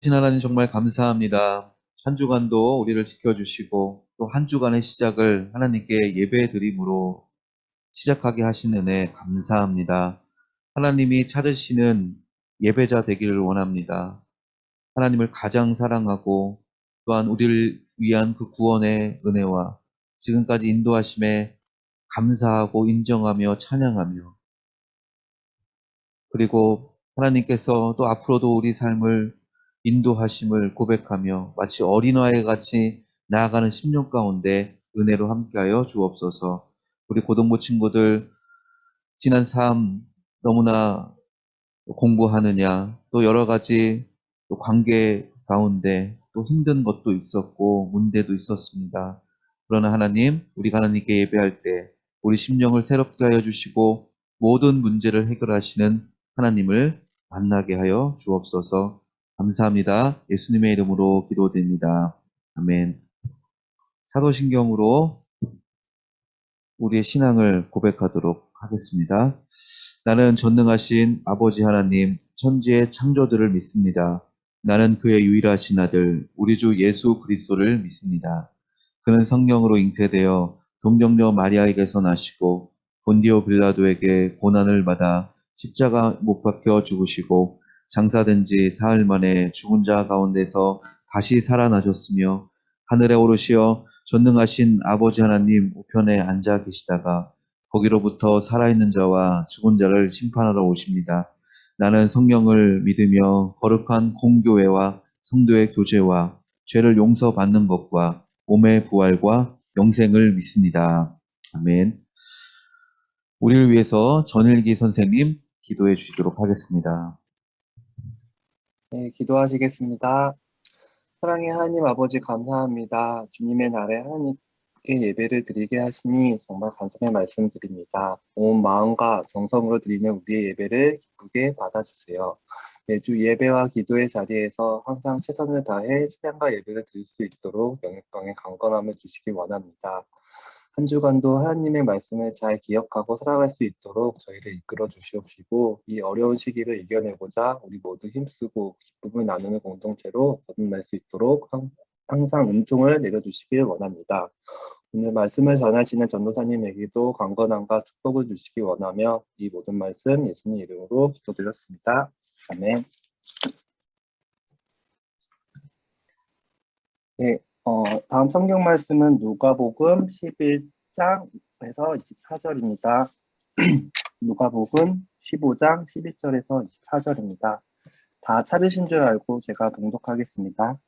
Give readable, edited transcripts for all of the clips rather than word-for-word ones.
하나님 정말 감사합니다. 한 주간도 우리를 지켜주시고 또 한 주간의 시작을 하나님께 예배 드림으로 시작하게 하신 은혜 감사합니다. 하나님이 찾으시는 예배자 되기를 원합니다. 하나님을 가장 사랑하고 또한 우리를 위한 그 구원의 은혜와 지금까지 인도하심에 감사하고 인정하며 찬양하며 그리고 하나님께서 또 앞으로도 우리 삶을 인도하심을 고백하며 마치 어린아이 같이 나아가는 심령 가운데 은혜로 함께하여 주옵소서. 우리 고등부 친구들 지난 삶 너무나 공부하느냐 또 여러 가지 또 관계 가운데 또 힘든 것도 있었고 문제도 있었습니다. 그러나 하나님, 우리가 하나님께 예배할 때 우리 심령을 새롭게 하여 주시고 모든 문제를 해결하시는 하나님을 만나게 하여 주옵소서. 감사합니다. 예수님의 이름으로 기도드립니다. 아멘. 사도신경으로 우리의 신앙을 고백하도록 하겠습니다. 나는 전능하신 아버지 하나님, 천지의 창조주를 믿습니다. 나는 그의 유일하신 아들, 우리 주 예수 그리스도를 믿습니다. 그는 성령으로 잉태되어 동정녀 마리아에게서 나시고 본디오 빌라도에게 고난을 받아 십자가 못 박혀 죽으시고 장사된 지 사흘 만에 죽은 자 가운데서 다시 살아나셨으며 하늘에 오르시어 전능하신 아버지 하나님 우편에 앉아 계시다가 거기로부터 살아있는 자와 죽은 자를 심판하러 오십니다. 나는 성령을 믿으며 거룩한 공교회와 성도의 교제와 죄를 용서받는 것과 몸의 부활과 영생을 믿습니다. 아멘. 우리를 위해서 전일기 선생님 기도해 주시도록 하겠습니다. 네, 기도하시겠습니다. 사랑의 하나님 아버지 감사합니다. 주님의 날에 하나님께 예배를 드리게 하시니 정말 감사의 말씀드립니다. 온 마음과 정성으로 드리는 우리의 예배를 기쁘게 받아주세요. 매주 예배와 기도의 자리에서 항상 최선을 다해 찬양과 예배를 드릴 수 있도록 영육강의 강건함을 주시기 원합니다. 한 주간도 하나님의 말씀을 잘 기억하고 살아갈 수 있도록 저희를 이끌어 주시옵시고 이 어려운 시기를 이겨내고자 우리 모두 힘쓰고 기쁨을 나누는 공동체로 거듭날 수 있도록 항상 은총을 내려주시길 원합니다. 오늘 말씀을 전하시는 전도사님에게도 강건함과 축복을 주시기 원하며 이 모든 말씀 예수님 이름으로 기도드렸습니다. 아멘. 네, 다음 성경 말씀은 누가복음 11장에서 24절입니다. 누가복음 15장 11절에서 24절입니다. 다 찾으신 줄 알고 제가 봉독하겠습니다.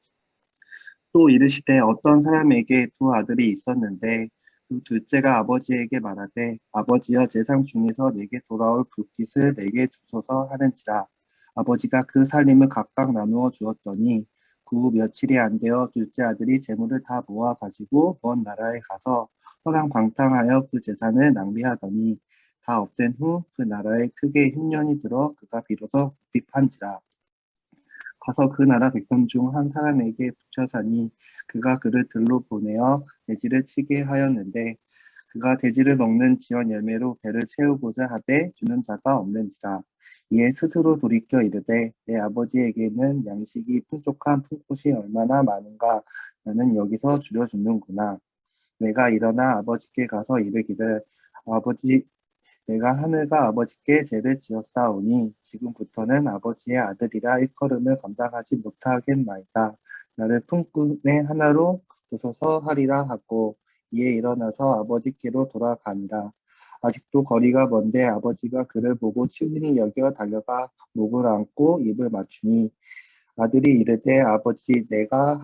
또 이르시되 어떤 사람에게 두 아들이 있었는데 그 둘째가 아버지에게 말하되 아버지여 제상 중에서 내게 돌아올 불깃을 내게 주소서 하는지라. 아버지가 그 살림을 각각 나누어 주었더니 그 며칠이 안 되어 둘째 아들이 재물을 다 모아 가지고 먼 나라에 가서 허랑방탕하여 그 재산을 낭비하더니 다 없앤 후 그 나라에 크게 흉년이 들어 그가 비로소 궁핍한지라. 가서 그 나라 백성 중 한 사람에게 붙여 사니 그가 그를 들로 보내어 돼지를 치게 하였는데 그가 돼지를 먹는 지원 열매로 배를 채우고자 하되 주는 자가 없는지라. 이에 스스로 돌이켜 이르되 내 아버지에게는 양식이 풍족한 품꽃이 얼마나 많은가. 나는 여기서 줄여주는구나. 내가 일어나 아버지께 가서 이르기를 아버지, 내가 하늘과 아버지께 죄를 지었사오니 지금부터는 아버지의 아들이라 일컬음을 감당하지 못하겠나이다. 나를 품꾼의 하나로 두소서 하리라 하고 이에 일어나서 아버지께로 돌아가니라. 아직도 거리가 먼데 아버지가 그를 보고 친근히 여겨 달려가 목을 안고 입을 맞추니 아들이 이르되 아버지 내가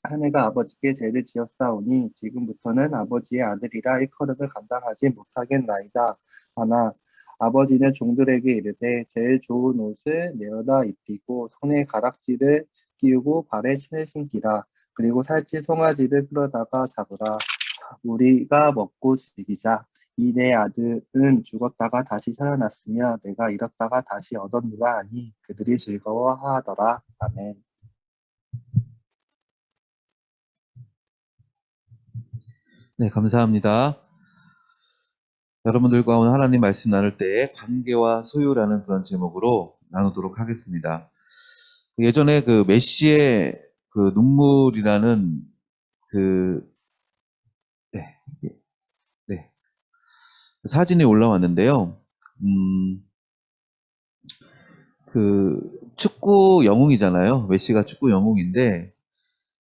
하늘과 아버지께 죄를 지었사오니 지금부터는 아버지의 아들이라 일컬음을 감당하지 못하겠나이다. 하나 아버지는 종들에게 이르되 제일 좋은 옷을 내어다 입히고 손에 가락지를 끼우고 발에 신을 신기라. 그리고 살찐 송아지를 끌어다가 잡으라. 우리가 먹고 즐기자. 이 내 아들은 죽었다가 다시 살아났으며 내가 잃었다가 다시 얻었노라 하니 그들이 즐거워하더라. 아멘. 네, 감사합니다. 여러분들과 오늘 하나님 말씀 나눌 때 관계와 소유라는 그런 제목으로 나누도록 하겠습니다. 예전에 그 메시의 그 눈물이라는 그, 네, 네, 그 사진이 올라왔는데요. 음, 그 축구 영웅이잖아요. 메시가 축구 영웅인데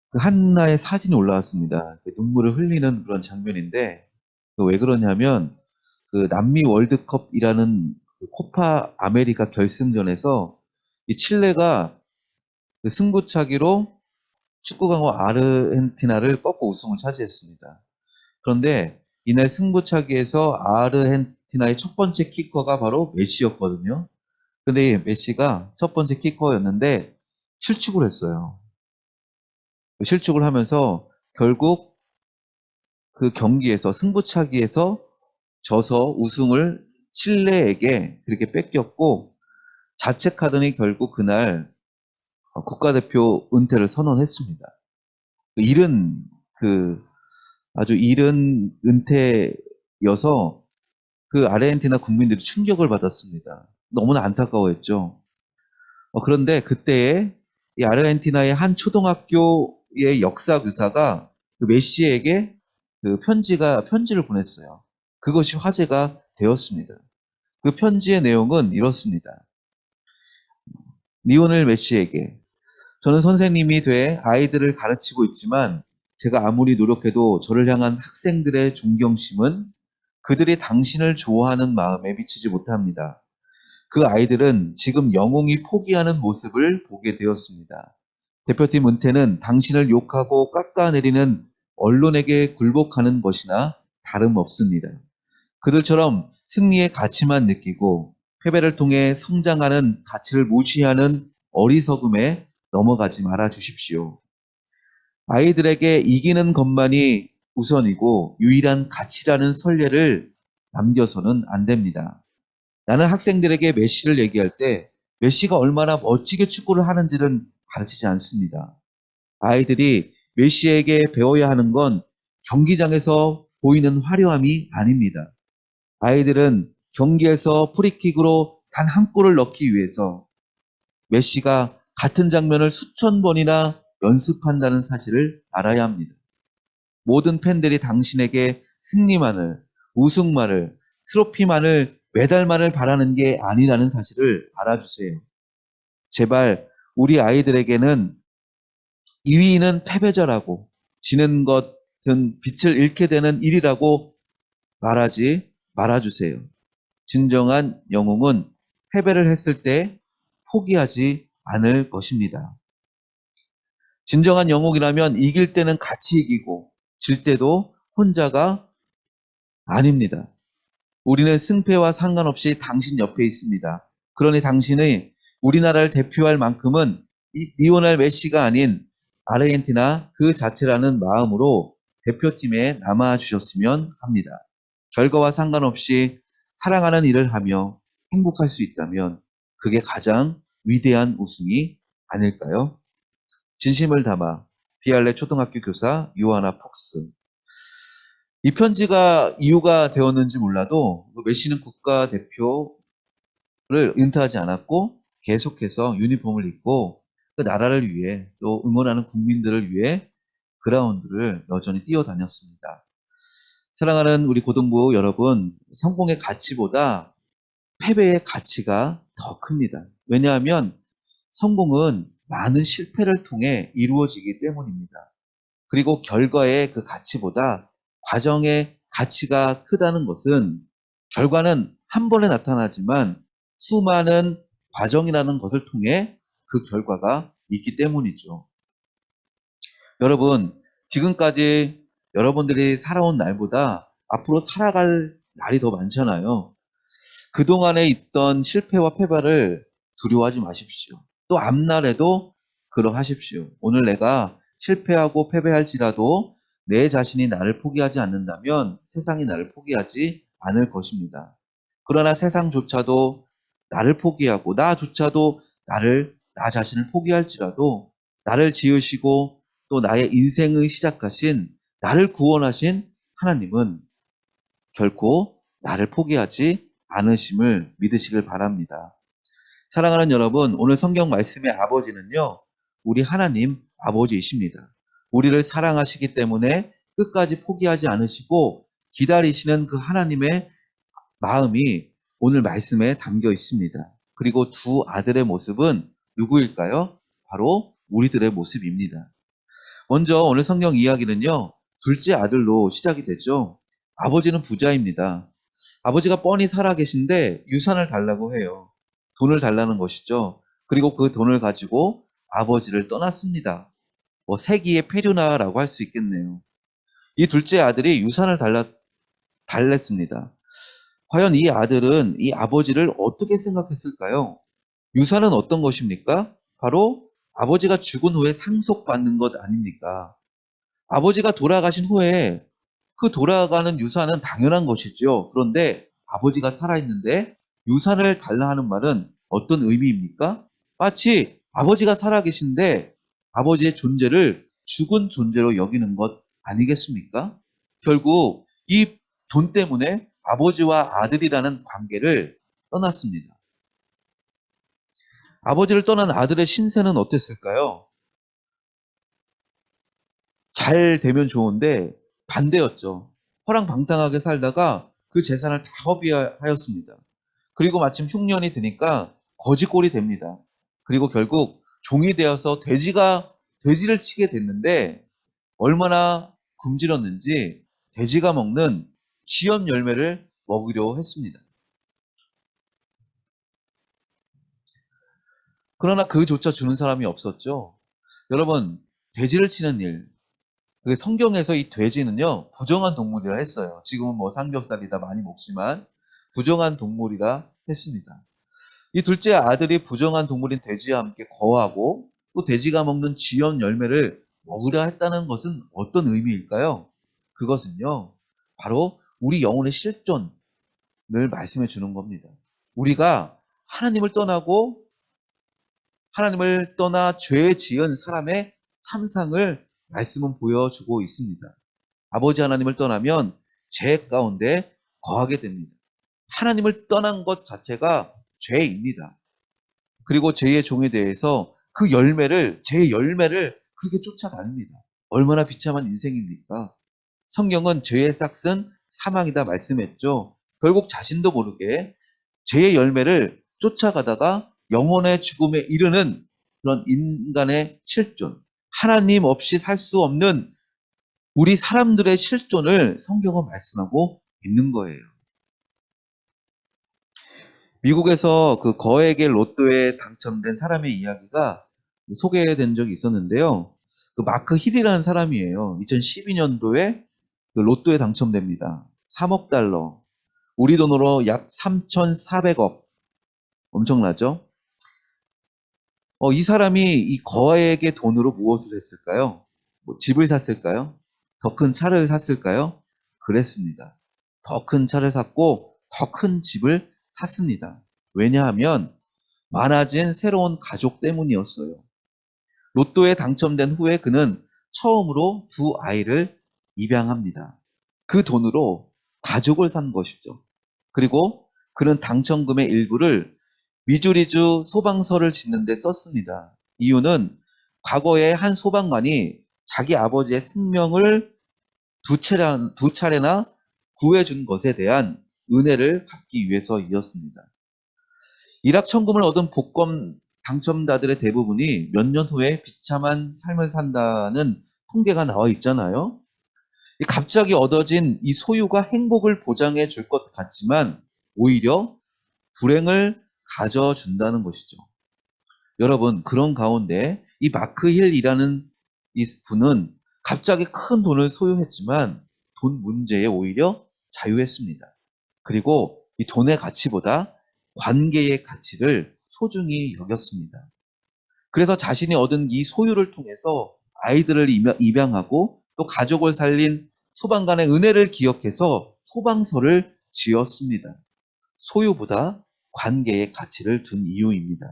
그 한나의 사진이 올라왔습니다. 그 눈물을 흘리는 그런 장면인데 그왜 그러냐면 그 남미 월드컵이라는 그 코파 아메리카 결승전에서 이 칠레가 그 승부차기로 축구 강호 아르헨티나를 꺾고 우승을 차지했습니다. 그런데 이날 승부차기에서 아르헨티나의 첫 번째 키커가 바로 메시였거든요. 근데 이 메시가 첫 번째 키커였는데 실축을 했어요. 실축을 하면서 결국 그 경기에서 승부차기에서 져서 우승을 칠레에게 그렇게 뺏겼고 자책하더니 결국 그날 국가대표 은퇴를 선언했습니다. 이른 그 아주 이른 은퇴여서 그 아르헨티나 국민들이 충격을 받았습니다. 너무나 안타까워했죠. 그런데 그때에 이 아르헨티나의 한 초등학교의 역사 교사가 그 메시에게 그 편지를 보냈어요. 그것이 화제가 되었습니다. 그 편지의 내용은 이렇습니다. 리오넬 메시에게 저는 선생님이 돼 아이들을 가르치고 있지만 제가 아무리 노력해도 저를 향한 학생들의 존경심은 그들이 당신을 좋아하는 마음에 미치지 못합니다. 그 아이들은 지금 영웅이 포기하는 모습을 보게 되었습니다. 대표팀 은퇴는 당신을 욕하고 깎아내리는 언론에게 굴복하는 것이나 다름없습니다. 그들처럼 승리의 가치만 느끼고 패배를 통해 성장하는 가치를 무시하는 어리석음에 넘어가지 말아 주십시오. 아이들에게 이기는 것만이 우선이고 유일한 가치라는 선례를 남겨서는 안 됩니다. 나는 학생들에게 메시를 얘기할 때 메시가 얼마나 멋지게 축구를 하는지는 가르치지 않습니다. 아이들이 메시에게 배워야 하는 건 경기장에서 보이는 화려함이 아닙니다. 아이들은 경기에서 프리킥으로 단 한 골을 넣기 위해서 메시가 같은 장면을 수천 번이나 연습한다는 사실을 알아야 합니다. 모든 팬들이 당신에게 승리만을, 우승만을, 트로피만을, 메달만을 바라는 게 아니라는 사실을 알아주세요. 제발 우리 아이들에게는 2위는 패배자라고, 지는 것은 빛을 잃게 되는 일이라고 말하지 말아주세요. 진정한 영웅은 패배를 했을 때 포기하지 않을 것입니다. 진정한 영웅이라면 이길 때는 같이 이기고 질 때도 혼자가 아닙니다. 우리는 승패와 상관없이 당신 옆에 있습니다. 그러니 당신이 우리나라를 대표할 만큼은 리오넬 메시가 아닌 아르헨티나 그 자체라는 마음으로 대표팀에 남아주셨으면 합니다. 결과와 상관없이 사랑하는 일을 하며 행복할 수 있다면 그게 가장 위대한 우승이 아닐까요? 진심을 담아 비알레 초등학교 교사 요하나 폭스. 이 편지가 이유가 되었는지 몰라도 메시는 국가대표를 은퇴하지 않았고 계속해서 유니폼을 입고 그 나라를 위해 또 응원하는 국민들을 위해 그라운드를 여전히 뛰어다녔습니다. 사랑하는 우리 고등부 여러분, 성공의 가치보다 패배의 가치가 더 큽니다. 왜냐하면 성공은 많은 실패를 통해 이루어지기 때문입니다. 그리고 결과의 그 가치보다 과정의 가치가 크다는 것은 결과는 한 번에 나타나지만 수많은 과정이라는 것을 통해 그 결과가 있기 때문이죠. 여러분, 지금까지 여러분들이 살아온 날보다 앞으로 살아갈 날이 더 많잖아요. 그동안에 있던 실패와 패배를 두려워하지 마십시오. 또 앞날에도 그러하십시오. 오늘 내가 실패하고 패배할지라도 내 자신이 나를 포기하지 않는다면 세상이 나를 포기하지 않을 것입니다. 그러나 세상조차도 나를 포기하고 나조차도 나 자신을 포기할지라도 나를 지으시고 또 나의 인생을 시작하신 나를 구원하신 하나님은 결코 나를 포기하지 않으심을 믿으시길 바랍니다. 사랑하는 여러분, 오늘 성경 말씀의 아버지는요, 우리 하나님 아버지이십니다. 우리를 사랑하시기 때문에 끝까지 포기하지 않으시고 기다리시는 그 하나님의 마음이 오늘 말씀에 담겨 있습니다. 그리고 두 아들의 모습은 누구일까요? 바로 우리들의 모습입니다. 먼저 오늘 성경 이야기는요, 둘째 아들로 시작이 되죠. 아버지는 부자입니다. 아버지가 뻔히 살아계신데 유산을 달라고 해요. 돈을 달라는 것이죠. 그리고 그 돈을 가지고 아버지를 떠났습니다. 세기의 폐륜화라고 할 수 있겠네요. 이 둘째 아들이 유산을 달랬습니다. 과연 이 아들은 이 아버지를 어떻게 생각했을까요? 유산은 어떤 것입니까? 바로 아버지가 죽은 후에 상속받는 것 아닙니까? 아버지가 돌아가신 후에 그 돌아가는 유산은 당연한 것이죠. 그런데 아버지가 살아있는데 유산을 달라 하는 말은 어떤 의미입니까? 마치 아버지가 살아계신데 아버지의 존재를 죽은 존재로 여기는 것 아니겠습니까? 결국 이 돈 때문에 아버지와 아들이라는 관계를 떠났습니다. 아버지를 떠난 아들의 신세는 어땠을까요? 잘 되면 좋은데 반대였죠. 허랑방탕하게 살다가 그 재산을 다 허비하였습니다. 그리고 마침 흉년이 드니까 거지꼴이 됩니다. 그리고 결국 종이 되어서 돼지를 치게 됐는데 얼마나 굶주렸는지 돼지가 먹는 쥐염 열매를 먹으려 했습니다. 그러나 그조차 주는 사람이 없었죠. 여러분, 돼지를 치는 일, 그 성경에서 이 돼지는요, 부정한 동물이라 했어요. 지금은 뭐 삼겹살이다 많이 먹지만, 부정한 동물이라 했습니다. 이 둘째 아들이 부정한 동물인 돼지와 함께 거하고, 또 돼지가 먹는 쥐연 열매를 먹으려 했다는 것은 어떤 의미일까요? 그것은요, 바로 우리 영혼의 실존을 말씀해 주는 겁니다. 우리가 하나님을 떠나 죄 지은 사람의 참상을 말씀은 보여주고 있습니다. 아버지 하나님을 떠나면 죄 가운데 거하게 됩니다. 하나님을 떠난 것 자체가 죄입니다. 그리고 죄의 종에 대해서 죄의 열매를 그렇게 쫓아다닙니다. 얼마나 비참한 인생입니까? 성경은 죄의 싹은 사망이다 말씀했죠. 결국 자신도 모르게 죄의 열매를 쫓아가다가 영혼의 죽음에 이르는 그런 인간의 실존, 하나님 없이 살 수 없는 우리 사람들의 실존을 성경은 말씀하고 있는 거예요. 미국에서 그 거액의 로또에 당첨된 사람의 이야기가 소개된 적이 있었는데요. 그 마크 힐이라는 사람이에요. 2012년도에 그 로또에 당첨됩니다. 3억 달러. 우리 돈으로 약 3,400억. 엄청나죠? 이 사람이 이 거액의 돈으로 무엇을 했을까요? 집을 샀을까요? 더 큰 차를 샀을까요? 그랬습니다. 더 큰 차를 샀고 더 큰 집을 샀습니다. 왜냐하면 많아진 새로운 가족 때문이었어요. 로또에 당첨된 후에 그는 처음으로 두 아이를 입양합니다. 그 돈으로 가족을 산 것이죠. 그리고 그는 당첨금의 일부를 미주리주 소방서를 짓는 데 썼습니다. 이유는 과거에 한 소방관이 자기 아버지의 생명을 두 차례나 구해준 것에 대한 은혜를 갚기 위해서이었습니다. 일확천금을 얻은 복권 당첨자들의 대부분이 몇 년 후에 비참한 삶을 산다는 통계가 나와 있잖아요. 갑자기 얻어진 이 소유가 행복을 보장해 줄 것 같지만 오히려 불행을 가져준다는 것이죠. 여러분, 그런 가운데 이 마크 힐이라는 이 분은 갑자기 큰 돈을 소유했지만 돈 문제에 오히려 자유했습니다. 그리고 이 돈의 가치보다 관계의 가치를 소중히 여겼습니다. 그래서 자신이 얻은 이 소유를 통해서 아이들을 입양하고 또 가족을 살린 소방관의 은혜를 기억해서 소방서를 지었습니다. 소유보다 관계의 가치를 둔 이유입니다.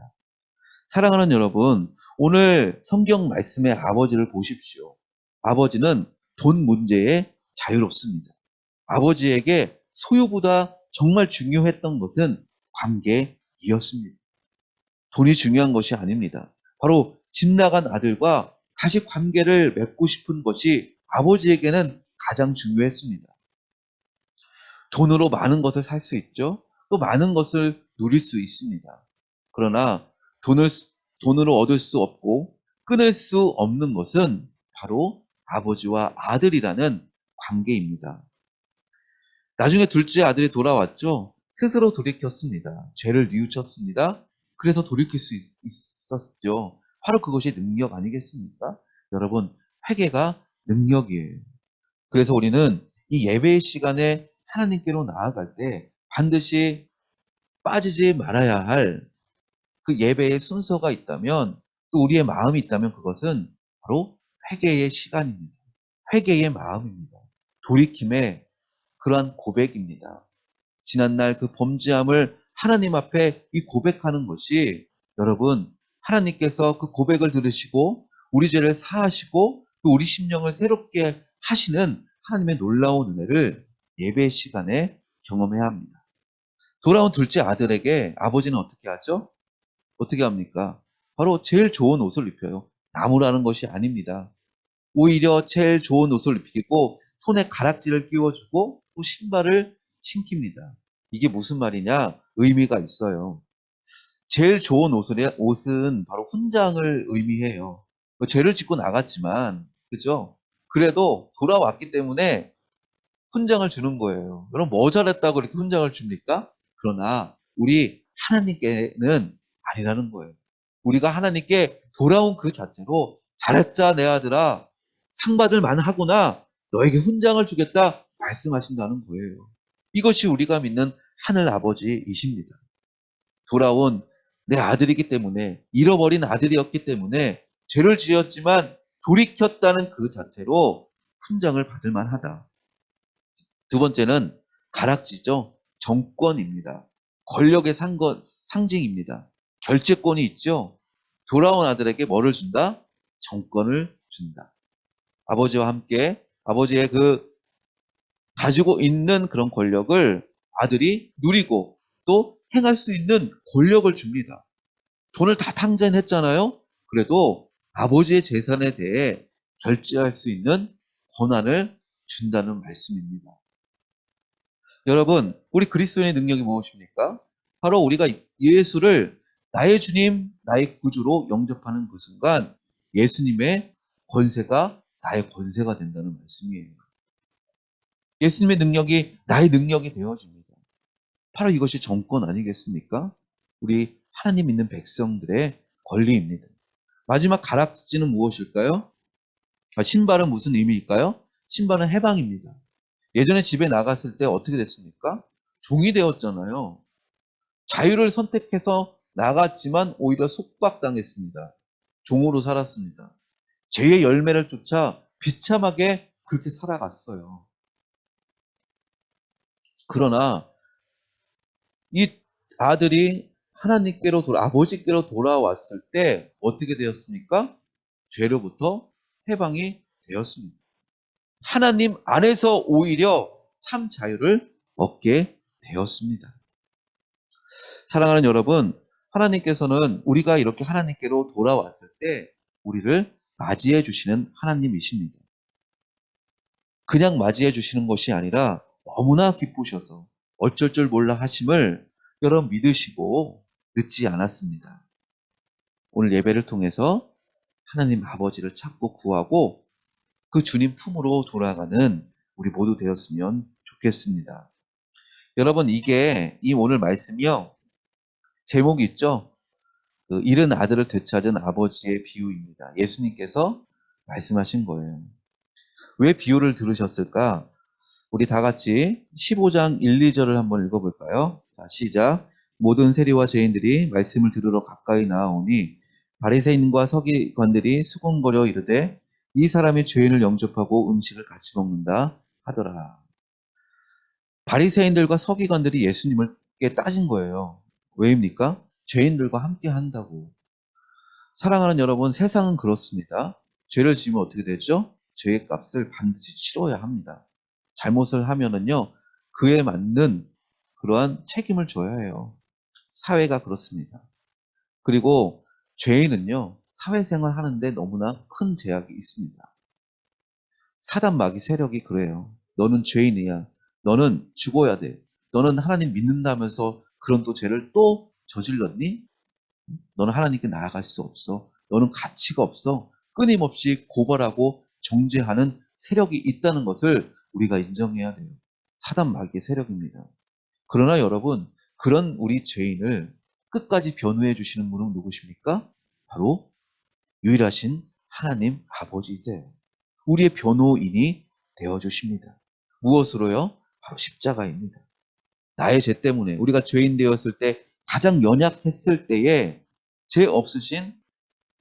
사랑하는 여러분, 오늘 성경 말씀의 아버지를 보십시오. 아버지는 돈 문제에 자유롭습니다. 아버지에게 소유보다 정말 중요했던 것은 관계이었습니다. 돈이 중요한 것이 아닙니다. 바로 집 나간 아들과 다시 관계를 맺고 싶은 것이 아버지에게는 가장 중요했습니다. 돈으로 많은 것을 살 수 있죠. 또 많은 것을 누릴 수 있습니다. 그러나 돈을, 돈으로 얻을 수 없고 끊을 수 없는 것은 바로 아버지와 아들이라는 관계입니다. 나중에 둘째 아들이 돌아왔죠. 스스로 돌이켰습니다. 죄를 뉘우쳤습니다. 그래서 돌이킬 수 있었죠. 바로 그것이 능력 아니겠습니까? 여러분, 회개가 능력이에요. 그래서 우리는 이 예배의 시간에 하나님께로 나아갈 때 반드시 빠지지 말아야 할 그 예배의 순서가 있다면, 또 우리의 마음이 있다면 그것은 바로 회개의 시간입니다. 회개의 마음입니다. 돌이킴의 그러한 고백입니다. 지난날 그 범죄함을 하나님 앞에 이 고백하는 것이, 여러분, 하나님께서 그 고백을 들으시고 우리 죄를 사하시고 또 우리 심령을 새롭게 하시는 하나님의 놀라운 은혜를 예배 시간에 경험해야 합니다. 돌아온 둘째 아들에게 아버지는 어떻게 하죠? 어떻게 합니까? 바로 제일 좋은 옷을 입혀요. 나무라는 것이 아닙니다. 오히려 제일 좋은 옷을 입히고 손에 가락지를 끼워주고 또 신발을 신깁니다. 이게 무슨 말이냐? 의미가 있어요. 제일 좋은 옷은 바로 훈장을 의미해요. 죄를 짓고 나갔지만, 그죠? 그래도 돌아왔기 때문에 훈장을 주는 거예요. 여러분, 뭐 잘했다고 이렇게 훈장을 줍니까? 그러나 우리 하나님께는 아니라는 거예요. 우리가 하나님께 돌아온 그 자체로 잘했자 내 아들아, 상 받을 만하구나, 너에게 훈장을 주겠다 말씀하신다는 거예요. 이것이 우리가 믿는 하늘 아버지이십니다. 돌아온 내 아들이기 때문에, 잃어버린 아들이었기 때문에 죄를 지었지만 돌이켰다는 그 자체로 훈장을 받을 만하다. 두 번째는 가락지죠. 정권입니다. 권력의 상징입니다. 결재권이 있죠. 돌아온 아들에게 뭐를 준다? 정권을 준다. 아버지와 함께 아버지의 그 가지고 있는 그런 권력을 아들이 누리고 또 행할 수 있는 권력을 줍니다. 돈을 다 탕진했잖아요. 그래도 아버지의 재산에 대해 결제할 수 있는 권한을 준다는 말씀입니다. 여러분, 우리 그리스도인의 능력이 무엇입니까? 바로 우리가 예수를 나의 주님, 나의 구주로 영접하는 그 순간 예수님의 권세가 나의 권세가 된다는 말씀이에요. 예수님의 능력이 나의 능력이 되어집니다. 바로 이것이 정권 아니겠습니까? 우리 하나님 믿는 백성들의 권리입니다. 마지막 가락지는 무엇일까요? 신발은 무슨 의미일까요? 신발은 해방입니다. 예전에 집에 나갔을 때 어떻게 됐습니까? 종이 되었잖아요. 자유를 선택해서 나갔지만 오히려 속박당했습니다. 종으로 살았습니다. 죄의 열매를 쫓아 비참하게 그렇게 살아갔어요. 그러나 이 아들이 아버지께로 돌아왔을 때 어떻게 되었습니까? 죄로부터 해방이 되었습니다. 하나님 안에서 오히려 참 자유를 얻게 되었습니다. 사랑하는 여러분, 하나님께서는 우리가 이렇게 하나님께로 돌아왔을 때 우리를 맞이해 주시는 하나님이십니다. 그냥 맞이해 주시는 것이 아니라 너무나 기쁘셔서 어쩔 줄 몰라 하심을 여러분 믿으시고 늦지 않았습니다. 오늘 예배를 통해서 하나님 아버지를 찾고 구하고 그 주님 품으로 돌아가는 우리 모두 되었으면 좋겠습니다. 여러분, 이 오늘 말씀이요. 제목이 있죠? 그 잃은 아들을 되찾은 아버지의 비유입니다. 예수님께서 말씀하신 거예요. 왜 비유를 들으셨을까? 우리 다 같이 15장 1, 2절을 한번 읽어볼까요? 자, 시작. 모든 세리와 죄인들이 말씀을 들으러 가까이 나아오니 바리새인과 서기관들이 수군거려 이르되 이 사람이 죄인을 영접하고 음식을 같이 먹는다 하더라. 바리새인들과 서기관들이 예수님을 따진 거예요. 왜입니까? 죄인들과 함께 한다고. 사랑하는 여러분, 세상은 그렇습니다. 죄를 지으면 어떻게 되죠? 죄의 값을 반드시 치러야 합니다. 잘못을 하면은요, 그에 맞는 그러한 책임을 져야 해요. 사회가 그렇습니다. 그리고 죄인은요, 사회생활 하는데 너무나 큰 제약이 있습니다. 사단 마귀 세력이 그래요. 너는 죄인이야. 너는 죽어야 돼. 너는 하나님 믿는다면서 그런 또 죄를 또 저질렀니? 너는 하나님께 나아갈 수 없어. 너는 가치가 없어. 끊임없이 고발하고 정죄하는 세력이 있다는 것을 우리가 인정해야 돼요. 사단 마귀의 세력입니다. 그러나 여러분, 그런 우리 죄인을 끝까지 변호해 주시는 분은 누구십니까? 바로 유일하신 하나님 아버지이세요. 우리의 변호인이 되어 주십니다. 무엇으로요? 바로 십자가입니다. 나의 죄 때문에 우리가 죄인 되었을 때 가장 연약했을 때에 죄 없으신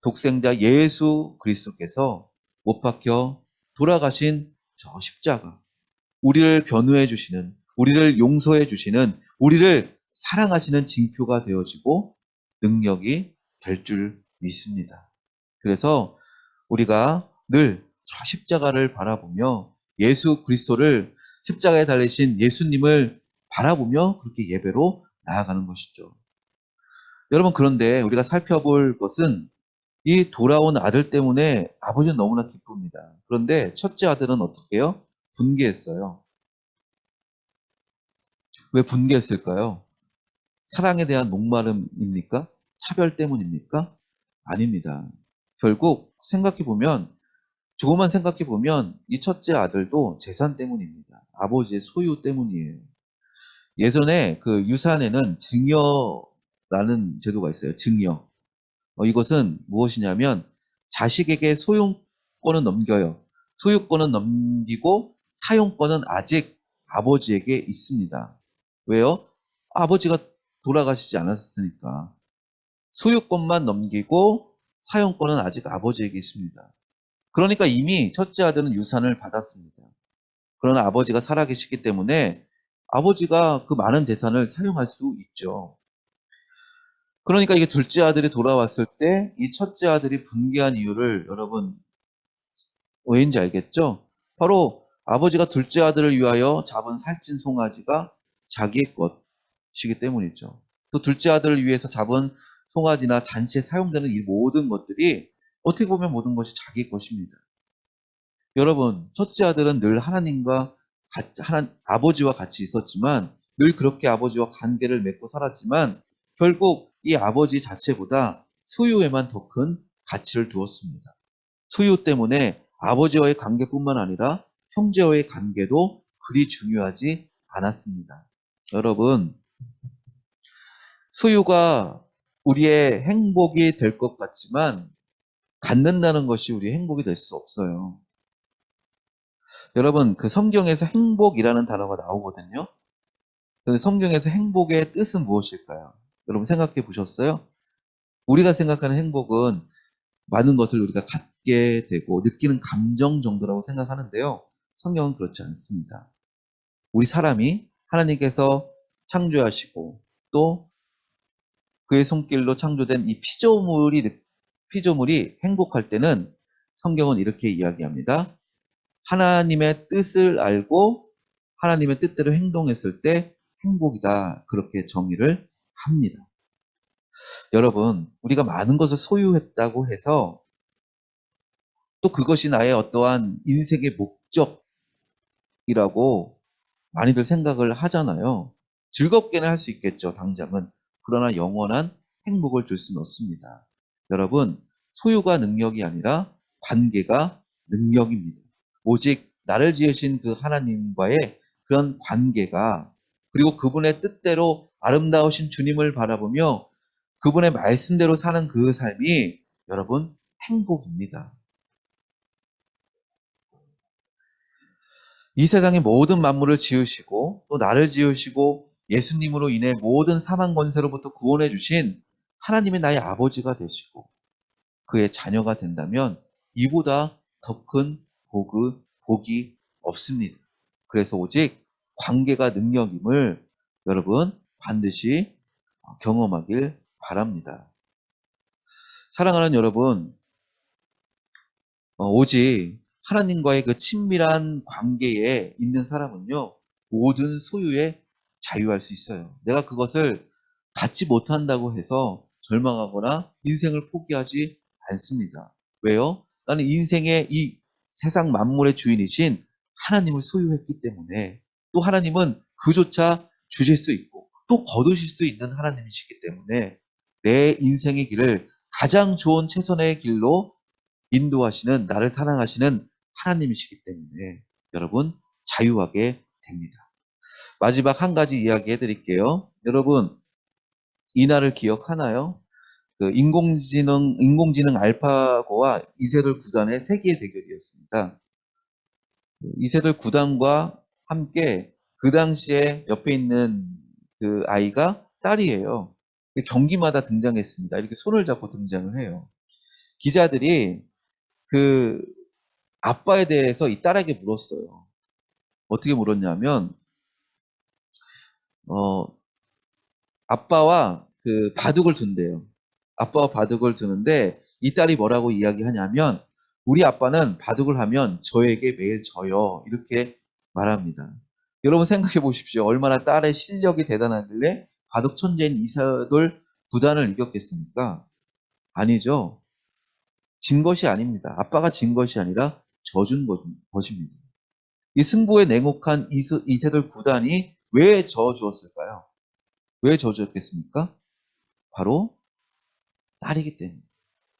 독생자 예수 그리스도께서 못 박혀 돌아가신 저 십자가, 우리를 변호해 주시는, 우리를 용서해 주시는, 우리를 사랑하시는 징표가 되어지고 능력이 될 줄 믿습니다. 그래서 우리가 늘 저 십자가를 바라보며 예수 그리스도를, 십자가에 달리신 예수님을 바라보며 그렇게 예배로 나아가는 것이죠. 여러분, 그런데 우리가 살펴볼 것은 이 돌아온 아들 때문에 아버지는 너무나 기쁩니다. 그런데 첫째 아들은 어떻게 해요? 분개했어요. 왜 분개했을까요? 사랑에 대한 목마름입니까? 차별 때문입니까? 아닙니다. 결국 생각해보면, 조금만 생각해보면 이 첫째 아들도 재산 때문입니다. 아버지의 소유 때문이에요. 예전에 그 유산에는 증여라는 제도가 있어요. 증여. 이것은 무엇이냐면 자식에게 소유권은 넘겨요. 소유권은 넘기고 사용권은 아직 아버지에게 있습니다. 왜요? 아버지가 돌아가시지 않았으니까. 소유권만 넘기고 사용권은 아직 아버지에게 있습니다. 그러니까 이미 첫째 아들은 유산을 받았습니다. 그러나 아버지가 살아계시기 때문에 아버지가 그 많은 재산을 사용할 수 있죠. 그러니까 이게 둘째 아들이 돌아왔을 때 이 첫째 아들이 분개한 이유를 여러분 왜인지 알겠죠? 바로 아버지가 둘째 아들을 위하여 잡은 살찐 송아지가 자기의 것이기 때문이죠. 또 둘째 아들을 위해서 잡은 송아지나 잔치에 사용되는 이 모든 것들이 어떻게 보면 모든 것이 자기 것입니다. 여러분, 첫째 아들은 늘 하나님과 같이, 아버지와 같이 있었지만 늘 그렇게 아버지와 관계를 맺고 살았지만 결국 이 아버지 자체보다 소유에만 더 큰 가치를 두었습니다. 소유 때문에 아버지와의 관계뿐만 아니라 형제와의 관계도 그리 중요하지 않았습니다. 여러분, 소유가 우리의 행복이 될 것 같지만 갖는다는 것이 우리의 행복이 될 수 없어요. 여러분, 그 성경에서 행복이라는 단어가 나오거든요. 근데 성경에서 행복의 뜻은 무엇일까요? 여러분 생각해 보셨어요? 우리가 생각하는 행복은 많은 것을 우리가 갖게 되고 느끼는 감정 정도라고 생각하는데요. 성경은 그렇지 않습니다. 우리 사람이 하나님께서 창조하시고 또 그의 손길로 창조된 이 피조물이 행복할 때는 성경은 이렇게 이야기합니다. 하나님의 뜻을 알고 하나님의 뜻대로 행동했을 때 행복이다. 그렇게 정의를 합니다. 여러분, 우리가 많은 것을 소유했다고 해서 또 그것이 나의 어떠한 인생의 목적이라고 많이들 생각을 하잖아요. 즐겁게는 할 수 있겠죠, 당장은. 그러나 영원한 행복을 줄 수는 없습니다. 여러분, 소유가 능력이 아니라 관계가 능력입니다. 오직 나를 지으신 그 하나님과의 그런 관계가, 그리고 그분의 뜻대로 아름다우신 주님을 바라보며 그분의 말씀대로 사는 그 삶이 여러분 행복입니다. 이 세상의 모든 만물을 지으시고 또 나를 지으시고 예수님으로 인해 모든 사망 권세로부터 구원해 주신 하나님이 나의 아버지가 되시고 그의 자녀가 된다면 이보다 더 큰 복이 없습니다. 그래서 오직 관계가 능력임을 여러분 반드시 경험하길 바랍니다. 사랑하는 여러분, 오직 하나님과의 그 친밀한 관계에 있는 사람은요, 모든 소유에 자유할 수 있어요. 내가 그것을 갖지 못한다고 해서 절망하거나 인생을 포기하지 않습니다. 왜요? 나는 인생의 이 세상 만물의 주인이신 하나님을 소유했기 때문에, 또 하나님은 그조차 주실 수 있고 또 거두실 수 있는 하나님이시기 때문에 내 인생의 길을 가장 좋은 최선의 길로 인도하시는, 나를 사랑하시는 하나님이시기 때문에 여러분 자유하게 됩니다. 마지막 한 가지 이야기 해드릴게요. 여러분, 이날을 기억하나요? 인공지능 알파고와 이세돌 9단의 세기의 대결이었습니다. 이세돌 9단과 함께 그 당시에 옆에 있는 그 아이가 딸이에요. 경기마다 등장했습니다. 이렇게 손을 잡고 등장을 해요. 기자들이 그 아빠에 대해서 이 딸에게 물었어요. 어떻게 물었냐면, 어, 아빠와 그 바둑을 둔대요. 아빠와 바둑을 두는데 이 딸이 뭐라고 이야기하냐면, 우리 아빠는 바둑을 하면 저에게 매일 져요. 이렇게 말합니다. 여러분 생각해 보십시오. 얼마나 딸의 실력이 대단하길래 바둑 천재인 이세돌 9단을 이겼겠습니까? 아니죠. 진 것이 아닙니다. 아빠가 진 것이 아니라 져준 것입니다. 이 승부에 냉혹한 이세돌 9단이 왜 져주었을까요? 왜 져주었겠습니까? 바로 딸이기 때문에,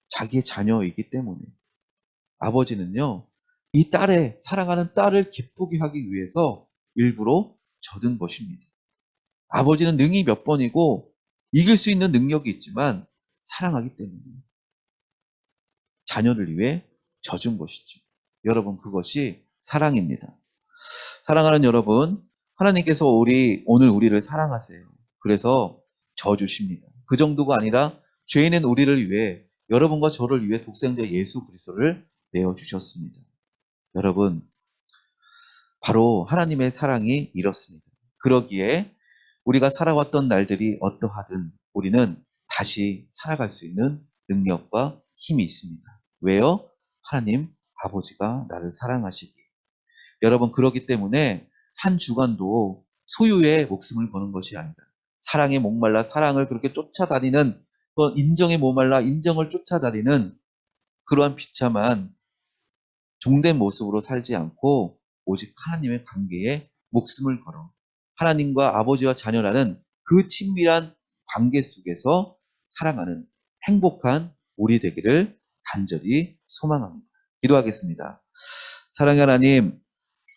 자기의 자녀이기 때문에. 아버지는요, 이 사랑하는 딸을 기쁘게 하기 위해서 일부러 져든 것입니다. 아버지는 능히 몇 번이고 이길 수 있는 능력이 있지만 사랑하기 때문에 자녀를 위해 져준 것이죠. 여러분, 그것이 사랑입니다. 사랑하는 여러분, 하나님께서 오늘 우리를 사랑하세요. 그래서 져주십니다. 그 정도가 아니라 죄인은 우리를 위해, 여러분과 저를 위해 독생자 예수 그리스도를 내어주셨습니다. 여러분, 바로 하나님의 사랑이 이렇습니다. 그러기에 우리가 살아왔던 날들이 어떠하든 우리는 다시 살아갈 수 있는 능력과 힘이 있습니다. 왜요? 하나님 아버지가 나를 사랑하시기에. 여러분, 그렇기 때문에 한 주간도 소유의 목숨을 거는 것이 아니다. 사랑에 목말라 사랑을 그렇게 쫓아다니는, 또 인정에 목말라 인정을 쫓아다니는 그러한 비참한 종된 모습으로 살지 않고 오직 하나님의 관계에 목숨을 걸어 하나님과 아버지와 자녀라는 그 친밀한 관계 속에서 살아가는 행복한 우리 되기를 간절히 소망합니다. 기도하겠습니다. 사랑의 하나님,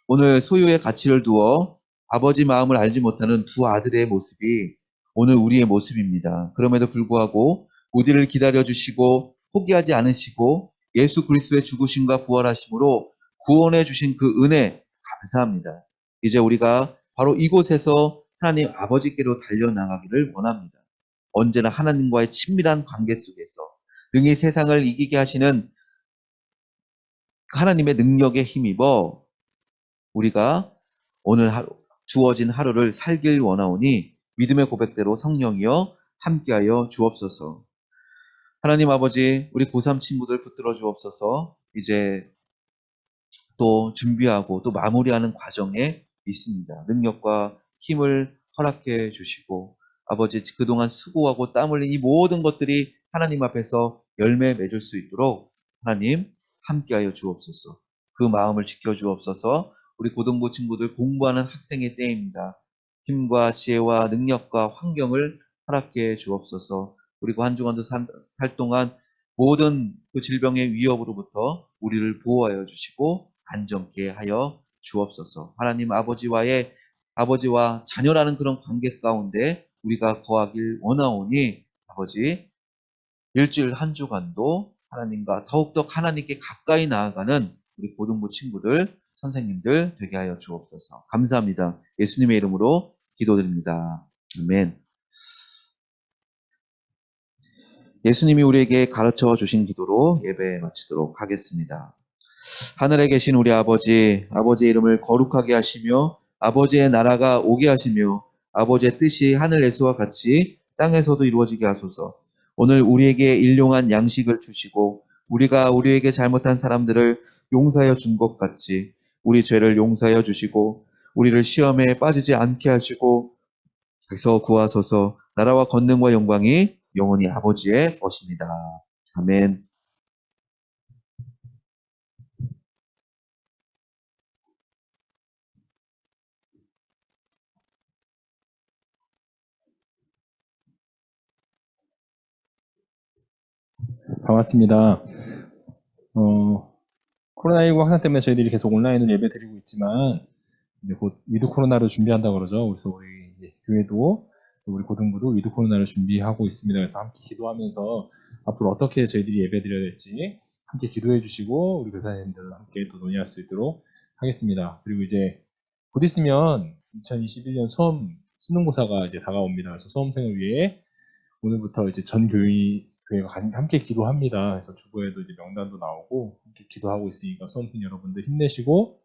오늘 소유의 가치를 두어 아버지 마음을 알지 못하는 두 아들의 모습이 오늘 우리의 모습입니다. 그럼에도 불구하고 우리를 기다려주시고 포기하지 않으시고 예수 그리스도의 죽으심과 부활하심으로 구원해 주신 그 은혜 감사합니다. 이제 우리가 바로 이곳에서 하나님 아버지께로 달려나가기를 원합니다. 언제나 하나님과의 친밀한 관계 속에서 능히 세상을 이기게 하시는 하나님의 능력에 힘입어 우리가 오늘 주어진 하루를 살길 원하오니 믿음의 고백대로 성령이여 함께하여 주옵소서. 하나님 아버지, 우리 고3 친구들 붙들어 주옵소서. 이제 또 준비하고 또 마무리하는 과정에 있습니다. 능력과 힘을 허락해 주시고 아버지, 그동안 수고하고 땀 흘린 이 모든 것들이 하나님 앞에서 열매 맺을 수 있도록 하나님 함께하여 주옵소서. 그 마음을 지켜 주옵소서. 우리 고등부 친구들 공부하는 학생의 때입니다. 힘과 지혜와 능력과 환경을 허락해 주옵소서. 그리고 한 주간도 살 동안 모든 그 질병의 위협으로부터 우리를 보호하여 주시고 안전케 하여 주옵소서. 하나님 아버지와 자녀라는 그런 관계 가운데 우리가 거하길 원하오니 아버지, 일주일 한 주간도 하나님과 더욱더 하나님께 가까이 나아가는 우리 고등부 친구들, 선생님들 되게 하여 주옵소서. 감사합니다. 예수님의 이름으로 기도드립니다. 아멘. 예수님이 우리에게 가르쳐 주신 기도로 예배 마치도록 하겠습니다. 하늘에 계신 우리 아버지, 아버지의 이름을 거룩하게 하시며 아버지의 나라가 오게 하시며 아버지의 뜻이 하늘에서와 같이 땅에서도 이루어지게 하소서. 오늘 우리에게 일용한 양식을 주시고 우리가 우리에게 잘못한 사람들을 용서하여 준 것 같이 우리 죄를 용서하여 주시고 우리를 시험에 빠지지 않게 하시고 에서 구하소서. 나라와 권능과 영광이 영원히 아버지의 것입니다. 아멘. 반갑습니다. 코로나19 확산 때문에 저희들이 계속 온라인으로 예배 드리고 있지만, 이제 곧 위드 코로나로 준비한다고 그러죠. 그래서 우리 이제 교회도, 우리 고등부도 위드 코로나를 준비하고 있습니다. 그래서 함께 기도하면서 앞으로 어떻게 저희들이 예배 드려야 될지 함께 기도해 주시고, 우리 교사님들과 함께 또 논의할 수 있도록 하겠습니다. 그리고 이제 곧 있으면 2021년 수험 수능고사가 이제 다가옵니다. 그래서 수험생을 위해 오늘부터 이제 전 교회가 함께 기도합니다. 그래서 주보에도 이제 명단도 나오고 함께 기도하고 있으니까 수험생 여러분들 힘내시고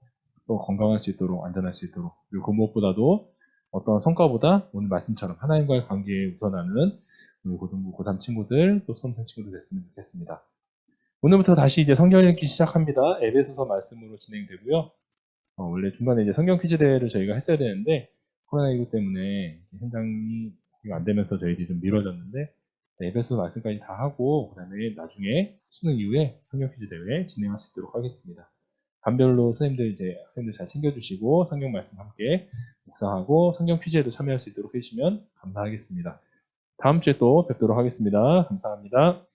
또 건강할 수 있도록, 안전할 수 있도록, 그리고 그 무엇보다도 어떤 성과보다 오늘 말씀처럼 하나님과의 관계에 우선하는 우리 고등부 고3 친구들 또 수험생 친구들 됐으면 좋겠습니다. 오늘부터 다시 이제 성경 읽기 시작합니다. 에베소서 말씀으로 진행되고요. 원래 중간에 이제 성경 퀴즈 대회를 저희가 했어야 되는데 코로나19 때문에 현장이 안 되면서 저희들이 좀 미뤄졌는데, 에베소 말씀까지 다 하고 그다음에 나중에 수능 이후에 성경 퀴즈 대회 진행할 수 있도록 하겠습니다. 반별로 선생님들 이제 학생들 잘 챙겨주시고 성경 말씀 함께 묵상하고 성경 퀴즈에도 참여할 수 있도록 해주시면 감사하겠습니다. 다음 주에 또 뵙도록 하겠습니다. 감사합니다.